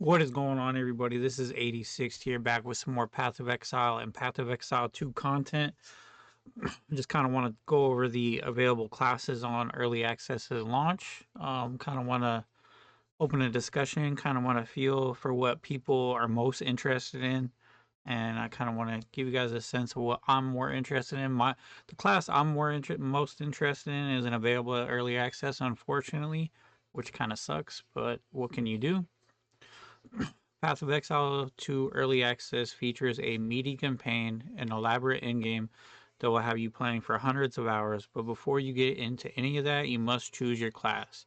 What is going on, everybody? This is 86 here, back with some more Path of Exile and Path of Exile 2 content. I just kind of want to go over the available classes on early access and launch. Kind of want to open a discussion, kind of want to feel for what people are most interested in. And I kind of want to give you guys a sense of what I'm more interested in. The class I'm most interested in isn't available at early access, unfortunately, which kind of sucks. But what can you do? Path of Exile 2 Early Access features a meaty campaign, an elaborate endgame that will have you playing for hundreds of hours, but before you get into any of that, you must choose your class.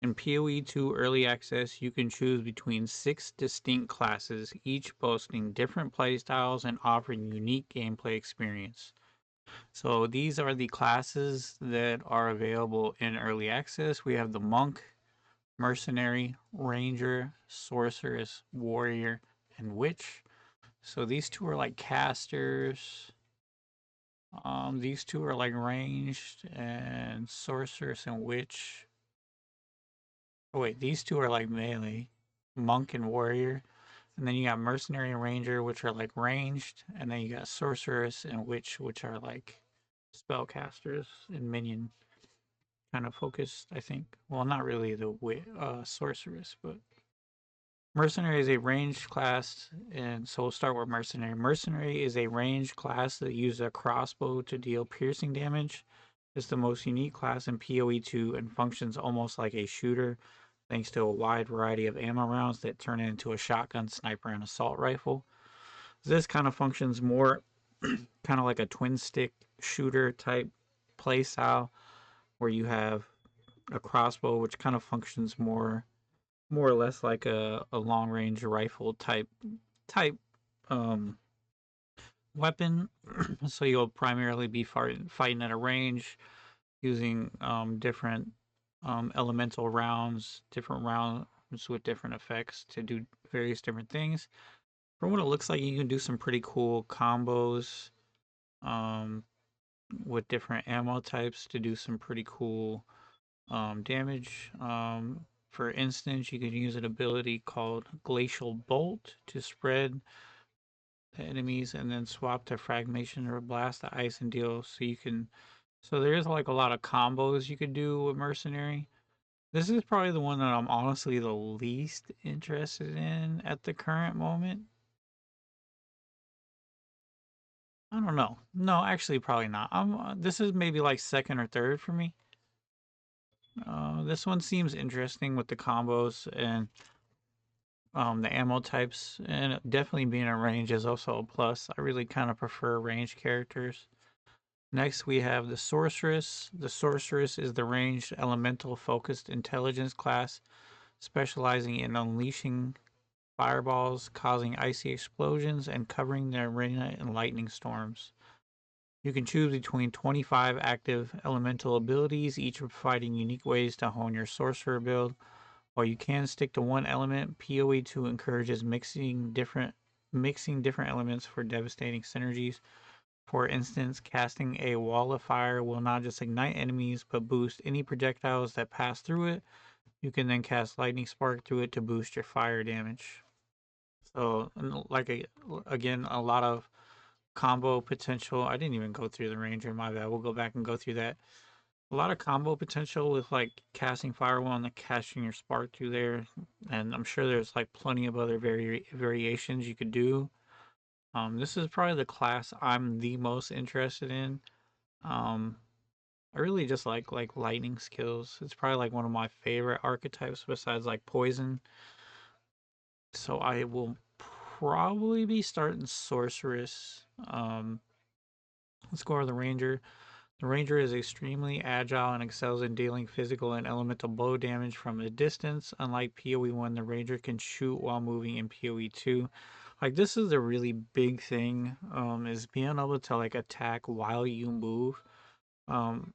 In PoE 2 Early Access, you can choose between 6 distinct classes, each boasting different playstyles and offering unique gameplay experience. So these are the classes that are available in Early Access. We have the Monk, Mercenary, Ranger, Sorceress, Warrior, and Witch. So these two are like casters. These two are like ranged, and Sorceress and Witch. Oh wait, these two are like melee, Monk and Warrior. And then you got Mercenary and Ranger, which are like ranged, and then you got Sorceress and Witch, which are like spellcasters and minion kind of focused, I think. Well, not really the Sorceress, but Mercenary is a ranged class, and so we'll start with Mercenary. Mercenary is a ranged class that uses a crossbow to deal piercing damage. It's the most unique class in PoE 2 and functions almost like a shooter, thanks to a wide variety of ammo rounds that turn into a shotgun, sniper, and assault rifle. This kind of functions more kind of like a twin stick shooter type play style, where you have a crossbow, which kind of functions more or less like a long range rifle type um weapon. So you'll primarily be fighting at a range using different elemental rounds, different rounds with different effects to do various different things. From what it looks like, you can do some pretty cool combos um with different ammo types to do some pretty cool damage. For instance, you can use an ability called Glacial Bolt to spread the enemies and then swap to Fragmentation or Blast the ice and deal. So there is like a lot of combos you could do with Mercenary. This is probably the one that I'm honestly the least interested in at the current moment. I don't know. No, actually, probably not. This is maybe like second or third for me. This one seems interesting with the combos and the ammo types, and definitely being a range is also a plus. I really kind of prefer range characters. Next, we have the Sorceress. The Sorceress is the ranged elemental focused intelligence class, specializing in unleashing fireballs, causing icy explosions, and covering the arena in lightning storms. You can choose between 25 active elemental abilities, each providing unique ways to hone your sorcerer build. While you can stick to one element, PoE 2 encourages mixing different elements for devastating synergies. For instance, casting a wall of fire will not just ignite enemies, but boost any projectiles that pass through it. You can then cast lightning spark through it to boost your fire damage. So, again, a lot of combo potential. I didn't even go through the ranger, my bad. We'll go back and go through that. A lot of combo potential with like casting firewall and then casting your spark through there, and I'm sure there's like plenty of other variations you could do. This is probably the class I'm the most interested in. Um, I really just like lightning skills. It's probably like one of my favorite archetypes besides like poison. So I will probably be starting sorceress. Let's go over the ranger. The ranger is extremely agile and excels in dealing physical and elemental blow damage from a distance. Unlike PoE 1, the ranger can shoot while moving in PoE 2. Like this is a really big thing, is being able to like attack while you move. Um,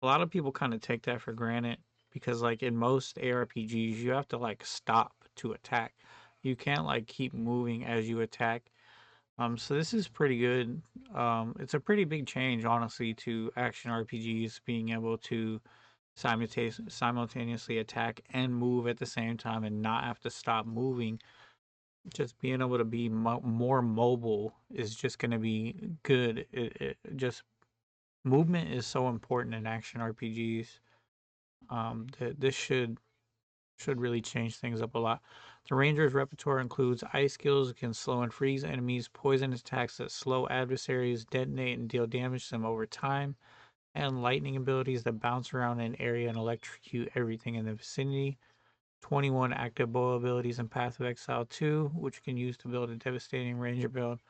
a lot of people kind of take that for granted because like in most ARPGs, you have to like stop to attack. You can't like keep moving as you attack. So this is pretty good. It's a pretty big change, honestly, to action RPGs being able to simultaneously attack and move at the same time and not have to stop moving. Just being able to be more mobile is just going to be good. Just movement is so important in action RPGs. This should really change things up a lot. The Ranger's repertoire includes ice skills that can slow and freeze enemies, poison attacks that slow adversaries, detonate and deal damage to them over time, and lightning abilities that bounce around an area and electrocute everything in the vicinity. 21 active bow abilities in Path of Exile 2, which you can use to build a devastating ranger build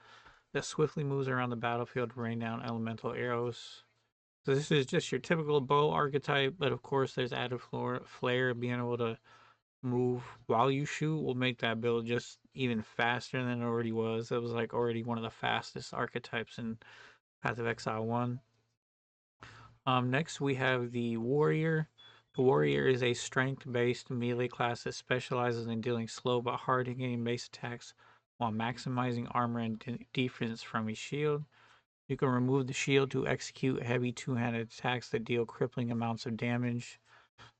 that swiftly moves around the battlefield to rain down elemental arrows. So this is just your typical bow archetype, but of course there's added flair. Being able to move while you shoot will make that build just even faster than it already was. It was like already one of the fastest archetypes in Path of Exile 1. Next we have the Warrior. The Warrior is a strength-based melee class that specializes in dealing slow but hard-hitting base attacks while maximizing armor and defense from a shield. You can remove the shield to execute heavy two-handed attacks that deal crippling amounts of damage.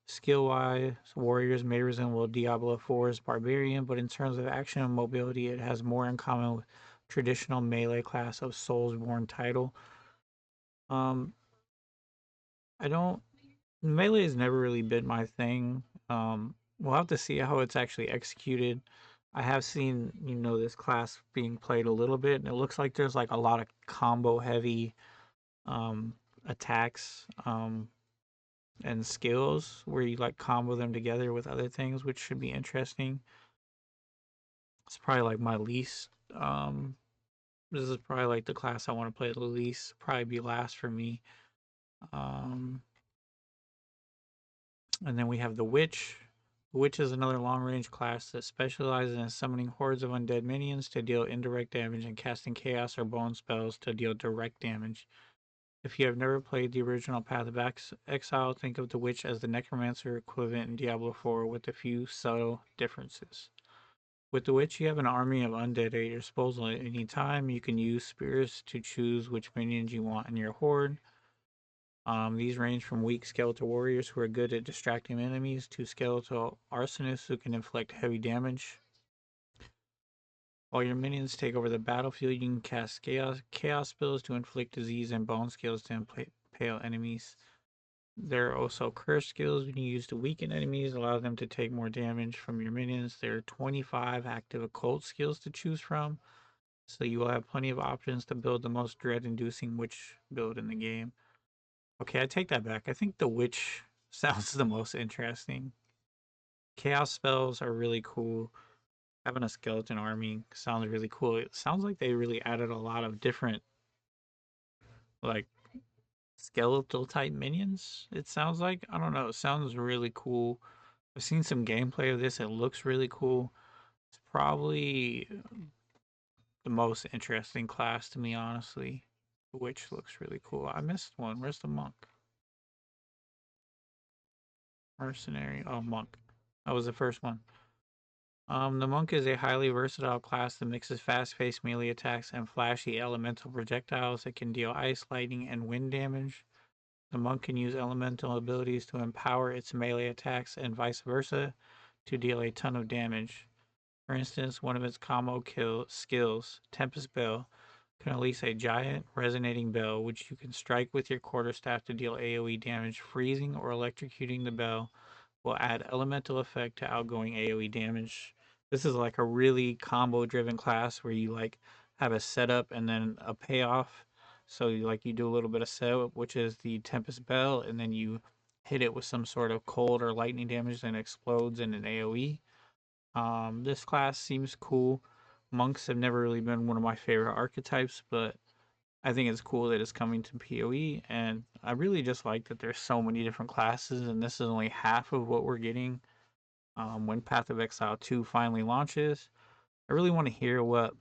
Skill-wise, Warriors may resemble Diablo 4's Barbarian, but in terms of action and mobility, it has more in common with traditional melee class of Soulsborne title. Um, I don't Melee has never really been my thing. We'll have to see how it's actually executed. I have seen, this class being played a little bit, and it looks like there's like a lot of combo heavy um attacks and skills where you like combo them together with other things, which should be interesting. It's probably like my least this is probably like the class I want to play the least, probably be last for me. Um And then we have the Witch. The Witch is another long range class that specializes in summoning hordes of undead minions to deal indirect damage and casting chaos or bone spells to deal direct damage. If you have never played the original Path of Exile, think of the Witch as the Necromancer equivalent in Diablo 4 with a few subtle differences. With the Witch, you have an army of undead at your disposal at any time. You can use spears to choose which minions you want in your horde. These range from weak skeletal warriors who are good at distracting enemies to skeletal arsonists who can inflict heavy damage. While your minions take over the battlefield, you can cast chaos spells to inflict disease and bone skills to impale enemies. There are also curse skills you can use to weaken enemies, allow them to take more damage from your minions. There are 25 active occult skills to choose from, so you will have plenty of options to build the most dread-inducing witch build in the game. Okay, I take that back. I think the witch sounds the most interesting. Chaos spells are really cool. Having a skeleton army sounds really cool. It sounds like they really added a lot of different like skeletal type minions. It sounds like, I don't know, it sounds really cool. I've seen some gameplay of this. It looks really cool. It's probably the most interesting class to me, honestly. The witch looks really cool. I missed one. Where's the monk? Mercenary. Oh, monk. That was the first one. The monk is a highly versatile class that mixes fast-paced melee attacks and flashy elemental projectiles that can deal ice, lightning, and wind damage. The monk can use elemental abilities to empower its melee attacks and vice versa to deal a ton of damage. For instance, one of its combo skills, Tempest Bell, can release a giant resonating bell which you can strike with your quarterstaff to deal AoE damage, freezing or electrocuting the bell will add elemental effect to outgoing AoE damage. This is like a really combo driven class where you like have a setup and then a payoff. So you do a little bit of setup, which is the Tempest Bell, and then you hit it with some sort of cold or lightning damage and it explodes in an AoE. This class seems cool. Monks have never really been one of my favorite archetypes, but I think it's cool that it's coming to PoE, and I really just like that there's so many different classes, and this is only half of what we're getting when Path of Exile 2 finally launches. I really want to hear what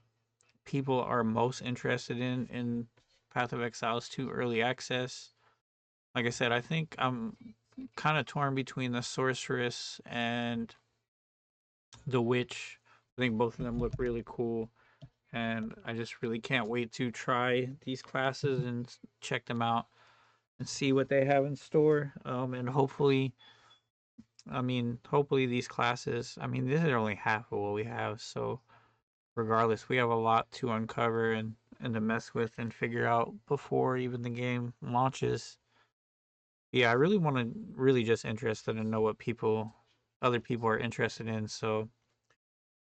people are most interested in Path of Exile's 2 early access. Like I said, I think I'm kind of torn between the Sorceress and the Witch. I think both of them look really cool, and I just really can't wait to try these classes and check them out. and see what they have in store. And hopefully, hopefully these classes, this is only half of what we have. So regardless, we have a lot to uncover and to mess with and figure out before even the game launches. Yeah, I really want to really just interested in know what other people are interested in. So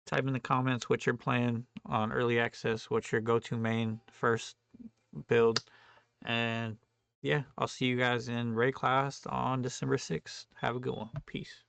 type in the comments what you're playing on early access, what's your go-to main first build, and yeah, I'll see you guys in Ray class on December 6th. Have a good one. Peace.